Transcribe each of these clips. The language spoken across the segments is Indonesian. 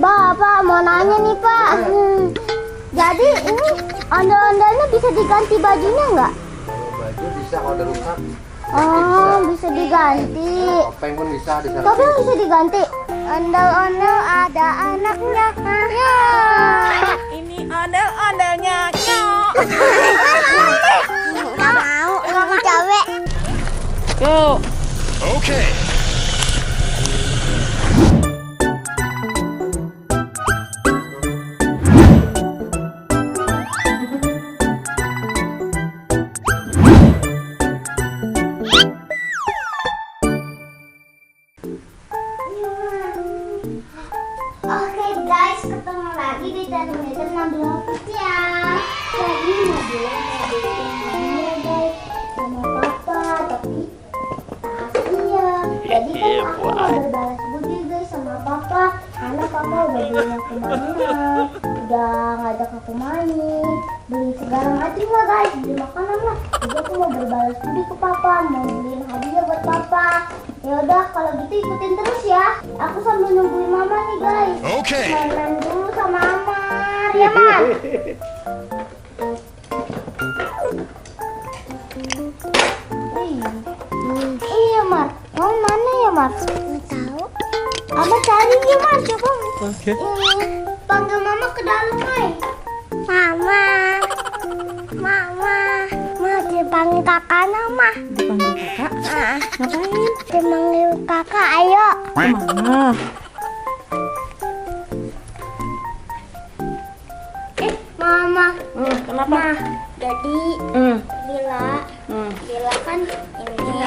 Pak, mau nanya nih Pak. Jadi ini ondel-ondelnya bisa diganti bajunya nggak? Kalau baju bisa, kalau udah rusak. Oh, bisa diganti. Topeng pun bisa diganti. Topeng bisa diganti. Ondel-ondel ada anaknya. Ya. Ini ondel-ondelnya. Nggak mau capek. Go. Okay. Oke guys, ketemu lagi di termometer Nabila ya. Jadi Nabila mau bikin hadiah guys sama papa, tapi rahasia. Jadi kan aku mau berbalas budi guys sama papa, karena papa udah beli aku mainan, udah ngajak aku main, beli segala macam lah guys, beli makanan lah. Jadi aku mau berbalas budi ke papa, mau beliin hadiah buat papa. Ya udah, kalau gitu ikutin terus ya. Aku sambil nungguin mama nih guys. Okay. Main-main dulu sama Amar, ya Mar. Iya Mar, mau mana ya Mar? Nggak tahu. Abah cari ya Mar, coba. Oke. Ini panggil mama ke dalam, Mai. Mama, mau dipanggil kakaknya mah. Dipanggil kakak. Ngapain? Dipanggil kakak, ayo. Kemana? Mama. Kenapa? Jadi Bila kan ini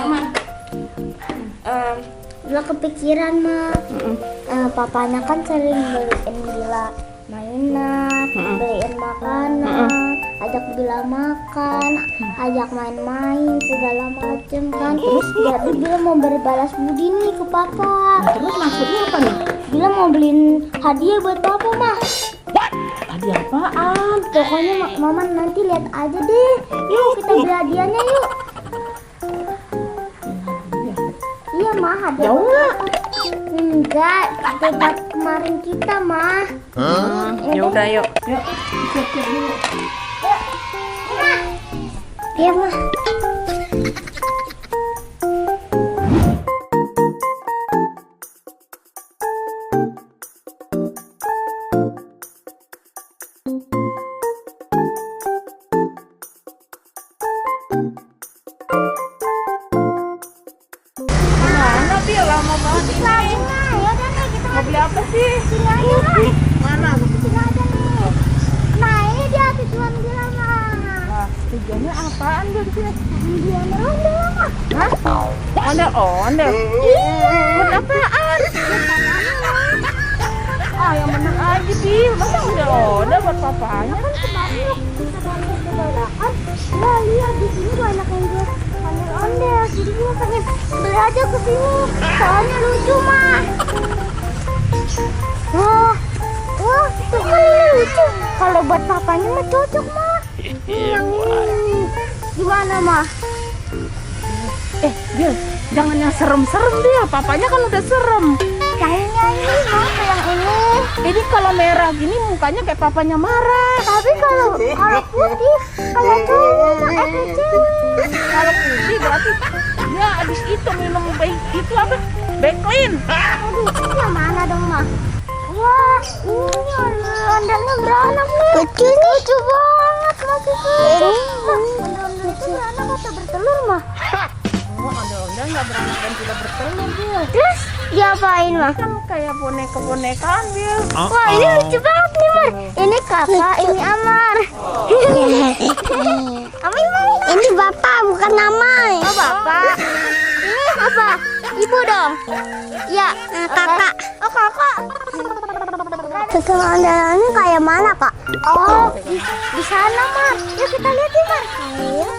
Bila kepikiran mah papanya kan sering beliin Bila mainan, beliin makanan, ajak Bila makan, ajak main-main segala macem kan. Terus jadi Bila mau berbalas budi nih ke papa. Terus maksudnya apa nih? Bila mau beliin hadiah buat papa mah. Hadiah apaan? Pokoknya mama nanti lihat aja deh. Yuk kita beli hadiahnya yuk. Iya mah hadiah. Jauh nggak? Enggak, tempat kemarin kita mah. Ya udah yuk. Yuk. Siap-siap dulu. Iya mah. Mana Bil? Lama banget ini. Nah, ya udah nih kita Mau beli apa sih? sini aja lah. Mana? Sini aja nih. Nah ini dia tujuan bilang mah. Nah, tujuannya apaan Bil di sini? Dia merondel mah. Hah? Ondel-ondel. Buat apaan? Ah, yang bener aja Bil. Masa ondel-ondel buat papanya? Kan kemarin kita balik ke dadakan. Nah lihat di sini banyak yang jual ondel-ondel. Jadi gue pengen beli aja ke sini. Soalnya lucu mah. Wah, tuh kan ini lucu. Kalau buat papanya mah cocok mah. Yang ini. Gimana mah? Bil, jangan yang serem-serem Bil. Papanya kan udah serem. Kayaknya ini mah yang ini. Ini kalau merah gini mukanya kayak papanya marah. Tapi kalau putih, kalau cowok mah cewek. Kalau putih berarti dia habis itu minum itu apa? Backlin. Aduh, ini yang mana dong mah? Wah, ini ondel-ondelnya beranak nih. Lucu banget maksudnya. Ondel-ondel itu beranak atau bertelur mah? Oh, ondel-ondel nggak beranak dan tidak bertelur Bil. Terus diapain mah? Kan kayak boneka-bonekaan Bil. Wah, ini lucu banget nih Mar. Ini kakak, ini Amar. Amar mana? Ini bapak, bukan nama. Oh bapak. Ini apa? Ibu dong. Ya, kakak. Oh kakak. Tutul ondelannya kayak mana kak? Oh, di sana Mar. Yuk kita lihat ya Mar. Ayo.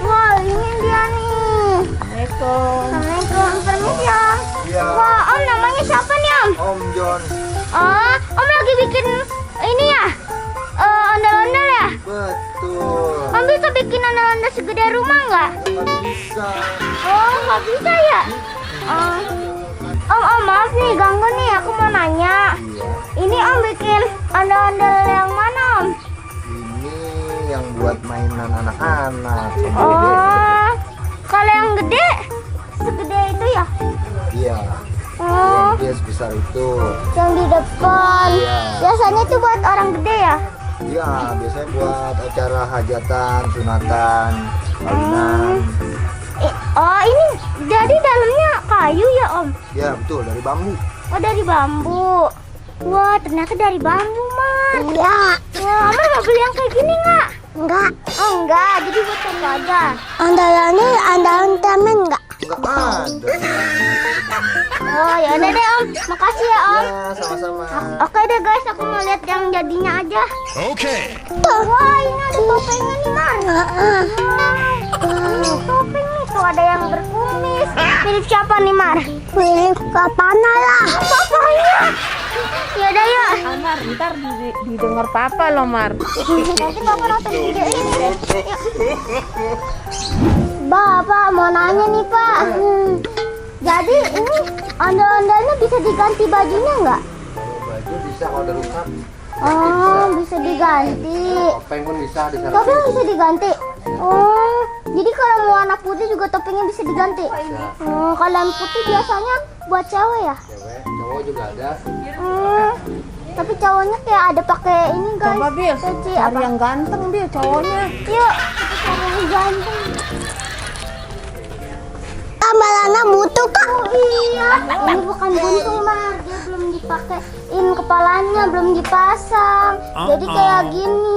Wah, ini dia nih. Assalamualaikum. Assalamualaikum, permisi Om. Iya. Wah, Om namanya siapa nih Om? Om John. Oh, Om lagi bikin ini ya? Ondel-ondel ya? Betul. Om bisa bikin ondel-ondel segede rumah nggak? Nggak bisa. Oh, nggak bisa ya? Om, maaf nih nih ganggu nih, aku mau nanya. Iya. Ini Om bikin ondel-ondel yang mana Om? Ini yang buat mainan anak-anak. Oh, kalau yang gede, segede itu ya? Iya. Oh, Yang dia sebesar itu. yang di depan. Iya. Biasanya itu buat orang gede ya? Iya, biasanya buat acara hajatan, sunatan, kawinan. Oh, ini jadi dalamnya kayu ya Om? Ya betul, dari bambu. Oh, dari bambu. Wah, ternyata dari bambu, Mar. Iya. Wah, Mar mau beli yang kayak gini nggak? Enggak. Oh, enggak. Jadi buat foto aja. Andalannya andalan temen nggak? Enggak ada. Oh, ya udah deh Om. Makasih ya Om. Ya, sama-sama. Oke deh guys, aku mau lihat yang jadinya aja. Oke. Wah, ini ada topengnya nih, Mar. Topeng nih, tuh ada yang berkumis. Mirip siapa nih, Mar? Mirip Kapana lah. Papanya. Ya udah yuk. Mar, ntar didengar papa loh, Mar. Nanti Papa nonton video ini deh. Bapak mau nanya nih Pak. Jadi ini ondel-ondelnya bisa diganti bajunya nggak? Kalau baju bisa kalau udah rusak. Oh, bisa diganti. Topeng pun bisa di sana. Topeng bisa diganti. Oh, jadi kalau mau warna putih juga topengnya bisa diganti. Bisa. Oh, kalau yang putih biasanya buat cewek ya? Cewek, cowok juga ada. Tapi cowoknya kayak ada pakai ini guys. Coba Bil, Peci cari apa? yang ganteng Bil cowoknya. Yuk, kita cari yang ganteng. Tambalannya butuh kak. Oh iya, ini bukan buntung Mar, dia belum dipakein kepalanya, belum dipasang. Jadi kayak gini.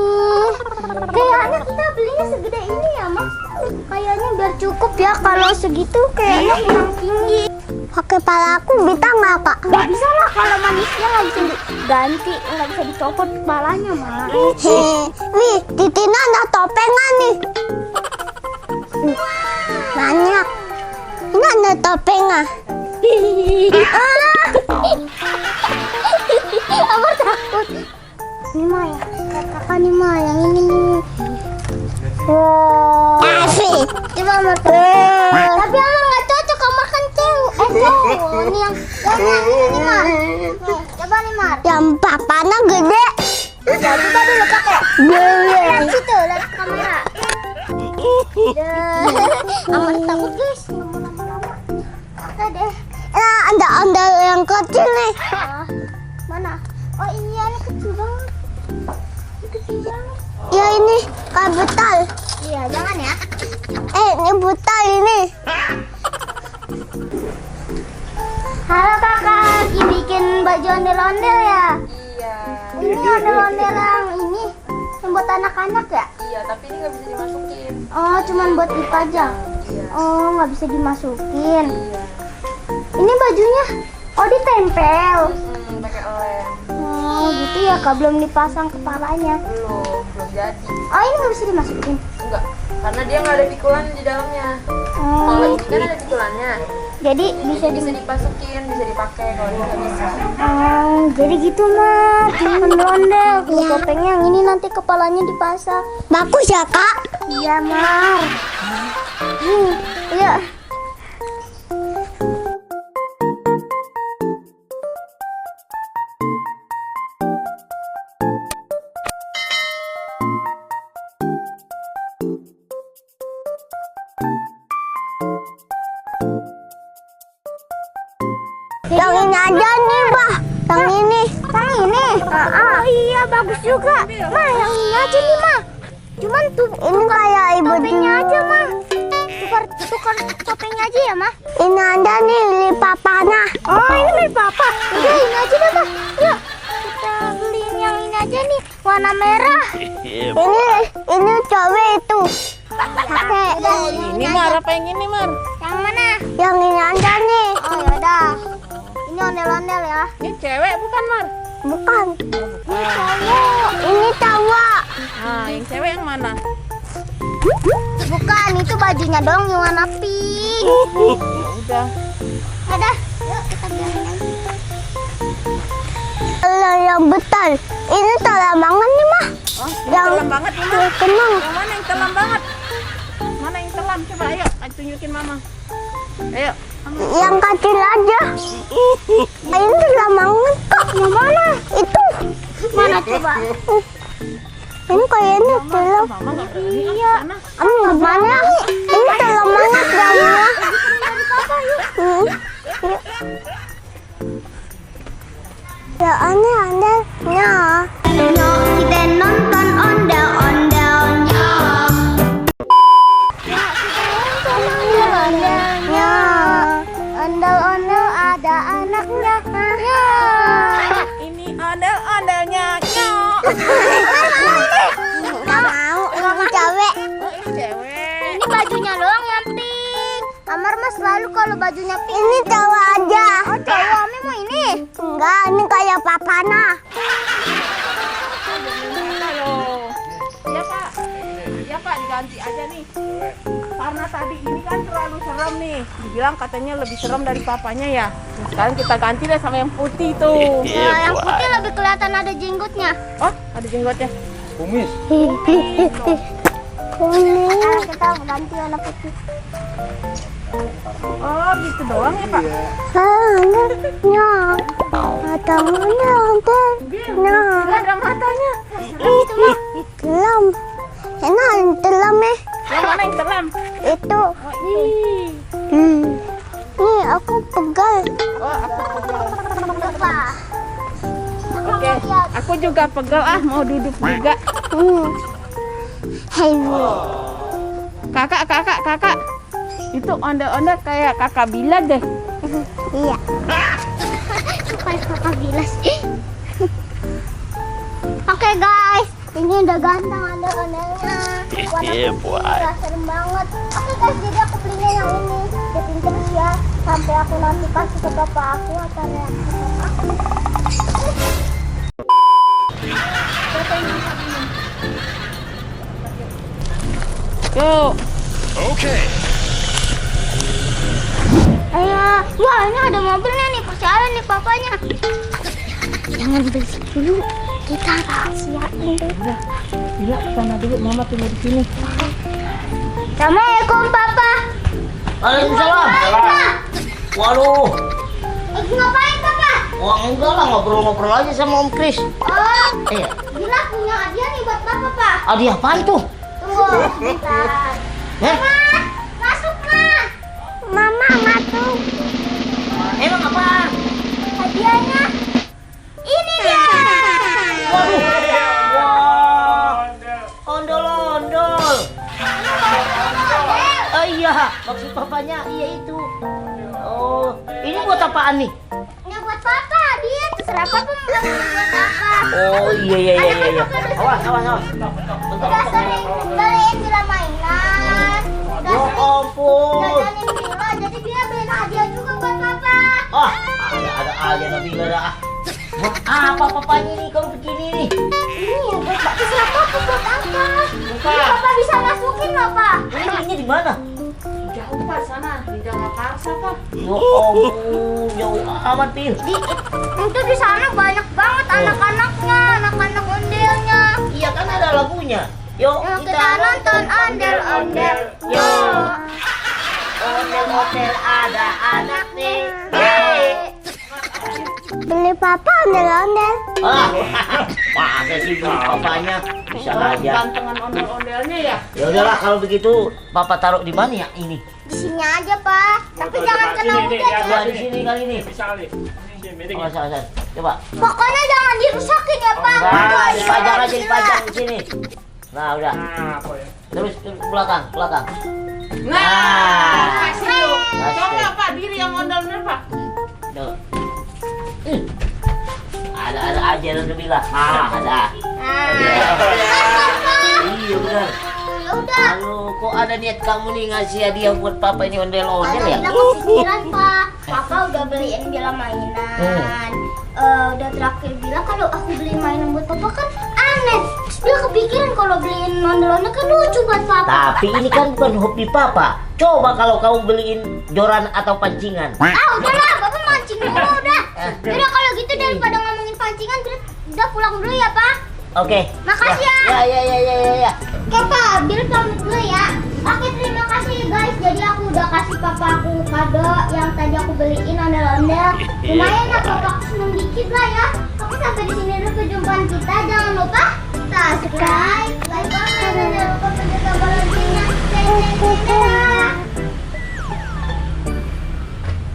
Kayaknya kita belinya segede ini ya Mas. Kayaknya biar cukup ya, kalau segitu kayaknya kurang tinggi. Pakai pala aku bisa nggak kak? Nggak bisa lah, kalau manusia nggak bisa diganti, nggak bisa dicopot kepalanya Mar. Nih, di Tina ada topengan nih. Banyak. Ini ada topengnya. Apa takut? Ini mah ya, kakak nih mah yang ini nih. Wow. Coba Amar. Tapi Amar nggak cocok, Amar kan cowok. Cowok. Ini yang ini Mar. Coba nih Mar. Yang papanya gede. Ya coba dulu pakai. Lihat situ, lihat kamera. Amar takut guys. Oke deh. Nah, ada ondel yang kecil nih. Mana? Oh iya, ini kecil banget. Ini kecil banget. Ya ini kayak butal. Iya, jangan ya. Ini butal ini. Halo kakak, lagi bikin baju ondel-ondel ya? Iya. Ini ondel-ondel yang ini, yang buat anak-anak ya? Iya, tapi ini nggak bisa dimasukin. Oh, cuman buat dipajang. Iya. Oh, nggak bisa dimasukin. Ini bajunya, oh ditempel. Pakai lem. Oh, gitu ya kak, belum dipasang kepalanya. Belum jadi. Oh, ini nggak bisa dimasukin. Enggak, karena dia nggak ada pikulan di dalamnya. Kalau Oh, ini kan ada pikulannya. jadi bisa Bisa dipasukin, bisa dipakai. Kalau ini nggak bisa. Oh, jadi gitu mah, ondel-ondel. Kalau topengnya yang ini nanti kepalanya dipasang. Bagus ya kak? Iya Mar. Iya. Yang ini aja nih, Bah. Yang ini. Yang ini. Oh iya, bagus juga. Mah, yang ini aja nih, Mah. Cuman tuh ini kayak ibu topengnya aja, Mah. Tukar topengnya aja ya, Mah. Ini ada nih, milik papanya. Oh, ini milik papa. Udah, ini aja deh, Mah. Yuk, kita beliin yang ini aja nih, warna merah. Ini cowok itu. Pakai. Ini Mar, apa yang ini Mar? Yang mana? Yang ini aja nih. Oh, yaudah. Ini ondel-ondel ya. Ini cewek bukan Mar? Bukan. Ini cowok. Ini cowok. Nah, yang cewek yang mana? Bukan, itu bajunya dong yang warna pink. Ya udah. Udah, yuk kita biarin aja. Kalau yang betul, ini telah banget nih mah. Oh, Yang telam banget nih Mar. tenang. Yang mana yang telam banget? Mana yang telam? Coba ayo, tunjukin Mama. Ayo. Yang kecil aja. Ini lama banget kok. Yang mana? Itu. Mana coba? Ini kayaknya film. Mama nggak berani ah, Iya. sana. Mana? Ini film banget gamenya. Ya aneh-anehnya. Nyok kita nonton ondel-ondelnya. Ondel-ondelnya. Ondel-ondel ada anaknya. Ya. Ini ondel-ondelnya nyok. Gak mau, ini cewek. Oh ini cewek. Ini bajunya doang yang pink. Amar mas selalu kalau bajunya pink. Ini cowok aja. Oh cowok, Ami mau ini? Enggak, ini kayak papana. Ayo. Ya Pak. Ya Pak diganti aja nih. Karena tadi ini kan terlalu serem nih. Dibilang katanya lebih serem dari papanya ya. Nah, sekarang kita ganti deh sama yang putih tuh. Nah, yang putih lebih kelihatan ada jenggotnya. Oh ada jenggotnya. Kumis. Kuning. Kita ganti warna putih. Oh gitu doang ya Pak. Anaknya. Ada mana ada? Nah, Nggak ada matanya. itu mah telam. Enak telam ya. Yang mana yang telam? Itu. Oh ih. Nih aku pegal. Oh aku pegal. Apa? Oke, aku juga pegal ah mau duduk juga. Hei. Kakak. Itu ondel-ondel kayak kakak Bila deh. Iya. Kayak kakak bilas. Oke guys, ini udah ganteng ondel-ondelnya. Warna serem banget. Oke guys, jadi aku belinya yang ini. Dia pinter ya. Sampai aku nanti kasih ke bapak aku atau reaksi bapak aku. Yuk. Ayo, wah ini ada mobilnya nih, persialan nih papanya. Jangan beli dulu, kita rahasiain dulu. Bila sana dulu, mama tunggu di sini. Assalamualaikum papa. Waalaikumsalam. Ngapain, Waduh, ngapain papa? wah enggak lah, ngobrol-ngobrol aja sama Om Kris. Oh, Iya. Bila punya hadiah nih buat papa pak. Hadiah apa itu? Tunggu sebentar. Eh, Masuk ma. Mama masuk. emang apa? Hadiahnya ini dia. Waduh, wah, ondol-ondol. Oh iya, maksud papanya iya itu. Oh, ini buat apaan nih? Ini buat papa, dia terserah papa mau beli buat apa. Oh iya. Awas. Udah sering beliin Bila mainan. Udah Ya sering ampun. jajanin Bila, jadi dia beliin hadiah juga buat papa. Ah, ada aja Nabi dah. Buat apa papanya nih kalau begini nih? Ini buat terserah papa buat apa. Buka. Ini papa bisa masukin loh pak. Ini di mana? Jauh Pak sana, di Jakarta Pak. Ya ampun, jauh amat Pil. Itu di sana banyak banget anak-anaknya, anak-anak ondelnya. Iya kan ada lagunya. Yuk Yuk kita nonton ondel-ondel. Yuk. Ondel-ondel ada anak nih. Yeay. Beli papa ondel-ondel. Ah, masa sih beli papanya? Bisa aja. Gantengan ondel-ondelnya ya. Ya udahlah kalau begitu, papa taruh di mana ya ini? Di sini aja pak. Tapi jangan kena hujan Ya ya. di sini kali ini. Oh, salah. Coba. Pokoknya jangan dirusakin ya pak. Enggak, dipajang aja dipajang di sini. Nah, udah. Terus ke belakang. Nah, kasih tuh. Kasih. Coba Pak, diri yang ondel-ondel Pak. Tuh. Ada aja lu bilang. Ada. Iya benar. Ya udah. Lalu kok ada niat kamu nih ngasih hadiah buat papa ini ondel-ondel ya? Bila kepikiran pak. Papa udah beliin Bila mainan. Udah terakhir Bila kalau aku beliin mainan buat papa kan aneh. Terus Bila kepikiran kalau beliin ondel-ondel kan lucu buat papa. Tapi ini kan bukan hobi papa. Coba kalau kamu beliin joran atau pancingan. Udahlah, Bapak mancing dulu udah. Udah kalau gitu daripada ngomongin pancingan, udah pulang dulu ya, Pak. Oke. Makasih ya. Ya. Oke, Pak. Bil pamit dulu ya. Oke, terima kasih guys. Jadi aku udah kasih papa aku kado yang tadi aku beliin ondel-ondel. Lumayan ya, papa aku seneng dikit lah ya. Oke, sampai di sini dulu perjumpaan kita. Jangan lupa subscribe, like,